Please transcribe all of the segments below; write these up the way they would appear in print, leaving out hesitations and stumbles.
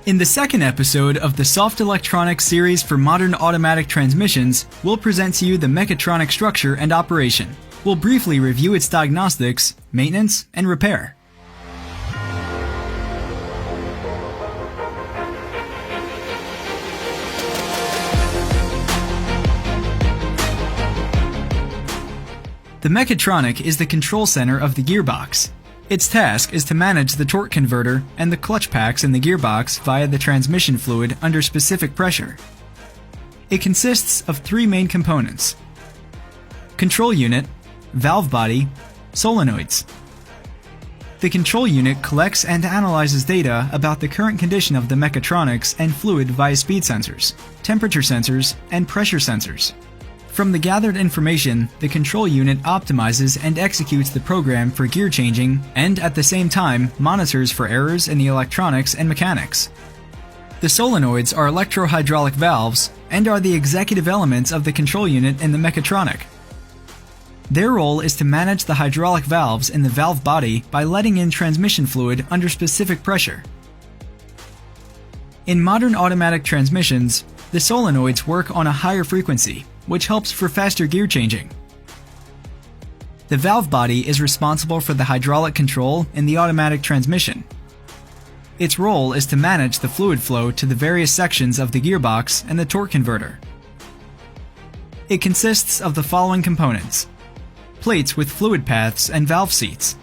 In the second episode of the Soft Electronics series for modern automatic transmissions, we'll present to you the mechatronic structure and operation. We'll briefly review its diagnostics, maintenance, and repair. The mechatronic is the control center of the gearbox. Its task is to manage the torque converter and the clutch packs in the gearbox via the transmission fluid under specific pressure. It consists of three main components: control unit, valve body, solenoids. The control unit collects and analyzes data about the current condition of the mechatronics and fluid via speed sensors, temperature sensors, and pressure sensors. From the gathered information, the control unit optimizes and executes the program for gear changing and at the same time monitors for errors in the electronics and mechanics. The solenoids are electro-hydraulic valves and are the executive elements of the control unit in the mechatronic. Their role is to manage the hydraulic valves in the valve body by letting in transmission fluid under specific pressure. In modern automatic transmissions, the solenoids work on a higher frequency, which helps for faster gear changing. The valve body is responsible for the hydraulic control in the automatic transmission. Its role is to manage the fluid flow to the various sections of the gearbox and the torque converter. It consists of the following components: plates with fluid paths and valve seats,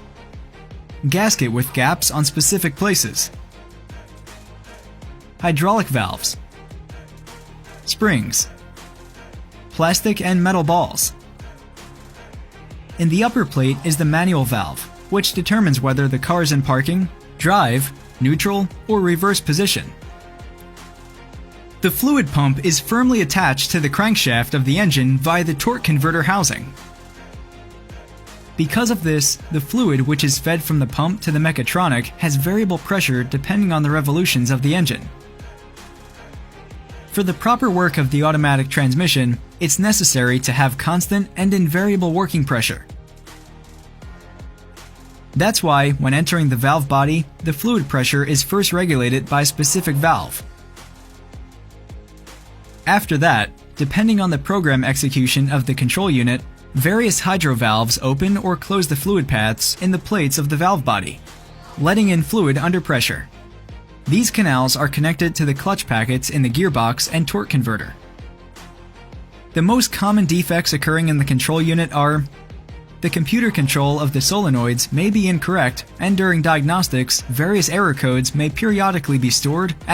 gasket with gaps on specific places, hydraulic valves, springs, plastic and metal balls. In the upper plate is the manual valve, which determines whether the car is in parking, drive, neutral, or reverse position. The fluid pump is firmly attached to the crankshaft of the engine via the torque converter housing. Because of this, the fluid which is fed from the pump to the mechatronic has variable pressure depending on the revolutions of the engine. For the proper work of the automatic transmission, it's necessary to have constant and invariable working pressure. That's why, when entering the valve body, the fluid pressure is first regulated by a specific valve. After that, depending on the program execution of the control unit, various hydro valves open or close the fluid paths in the plates of the valve body, letting in fluid under pressure. These canals are connected to the clutch packets in the gearbox and torque converter. The most common defects occurring in the control unit are: the computer control of the solenoids may be incorrect, and during diagnostics, various error codes may periodically be stored